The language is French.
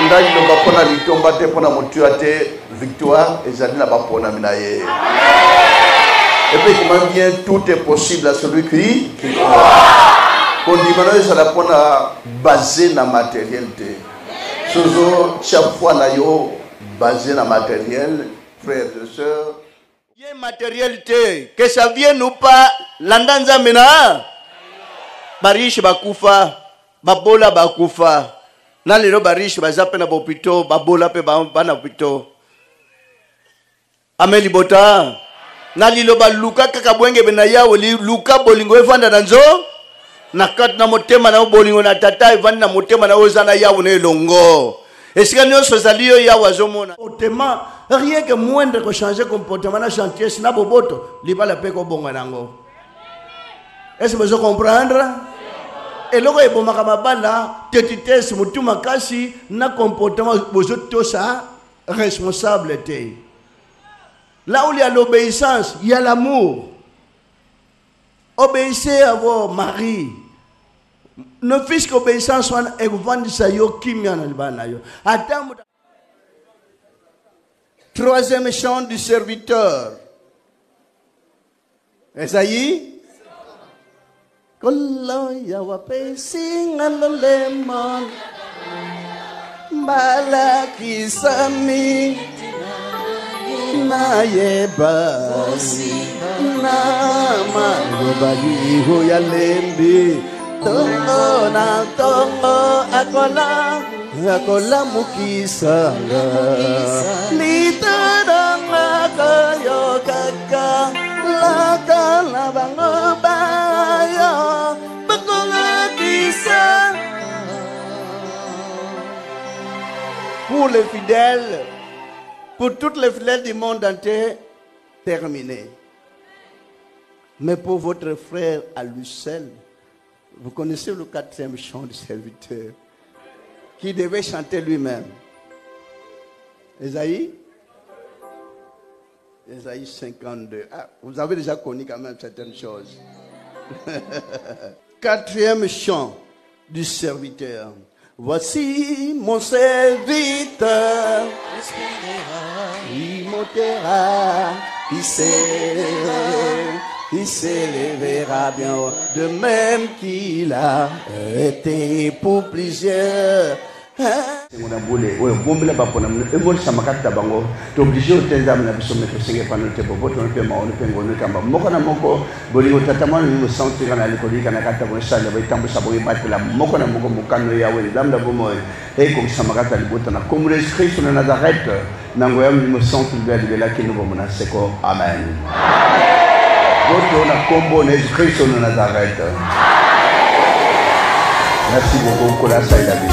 Ngai no bapona litomba te pona motua te victoire et j'allais là-bas pour naminaye. Et puis comment bien tout est possible à celui qui croit. On dit maintenant ça la pona basé na matérialité. Sozo chaque fois na yo basé na matériel, frères et sœurs. Il y a matérialité que ça vienne ou pas landanza mena. Barish bakufa, babola bakufa. Na lelo barish bazape na bopito, babola pe bana pito. Ameli bota. Na lilo ba luka kakabwenge bena yawo li luka bolingo evanda nanzo. Na kat na motema na bolingo na tata evanda na motema na ozana yawo ne longo. Est-ce que nous sommes yawo azomona? Comportement, rien que moindre que changer comportement na chantier sina boboto, li bala pe ko bonga nango. Est-ce que vous comprenez? Et logo e bomaka mabala, tetitesse mutuma kasi na comportement bozoto ça responsabilité. Là où il y a l'obéissance, il y a l'amour. Obéissez à vos maris. Ne fils qu'obéissance soit evandisa yo kimya na libana yo. Troisième chant du serviteur. Esaïe. Kolo ya wapesi ngalolemon. Balaki sami. Na yeba na malobali ho ya lembi tongo na tongo akola mukisa litadanga kayo kaka la bango bayo bakola kisa. Pour les fidèles, pour toutes les fidèles du monde entier, terminé. Mais pour votre frère à lui seul, vous connaissez le quatrième chant du serviteur, qui devait chanter lui-même. Esaïe 52. Ah, vous avez déjà connu quand même certaines choses. Quatrième chant du serviteur. Voici mon serviteur, il montera, il s'élèvera bien haut, de même qu'il a été pour plusieurs. On a boulé, ouais, bon, mais là, on a bon, ça m'a capté bango. T'es obligé de te dire, mais sommet que c'est pas notre bobo, on peut m'en faire un peu. Mokona moko, bolino tatama, nous sommes sur un alcoolique, on a capté bon ça, le temps pour savoir battre la mokona moko mokano yawe, dame la bomo, et comme ça m'a capté le bouton, comme les Christ sur Nazareth, n'envoyons nous sommes vers de là qui nous vont menacer. Amen. Votre combo n'est Christ sur Nazareth. Merci beaucoup, Kola Saïdabi.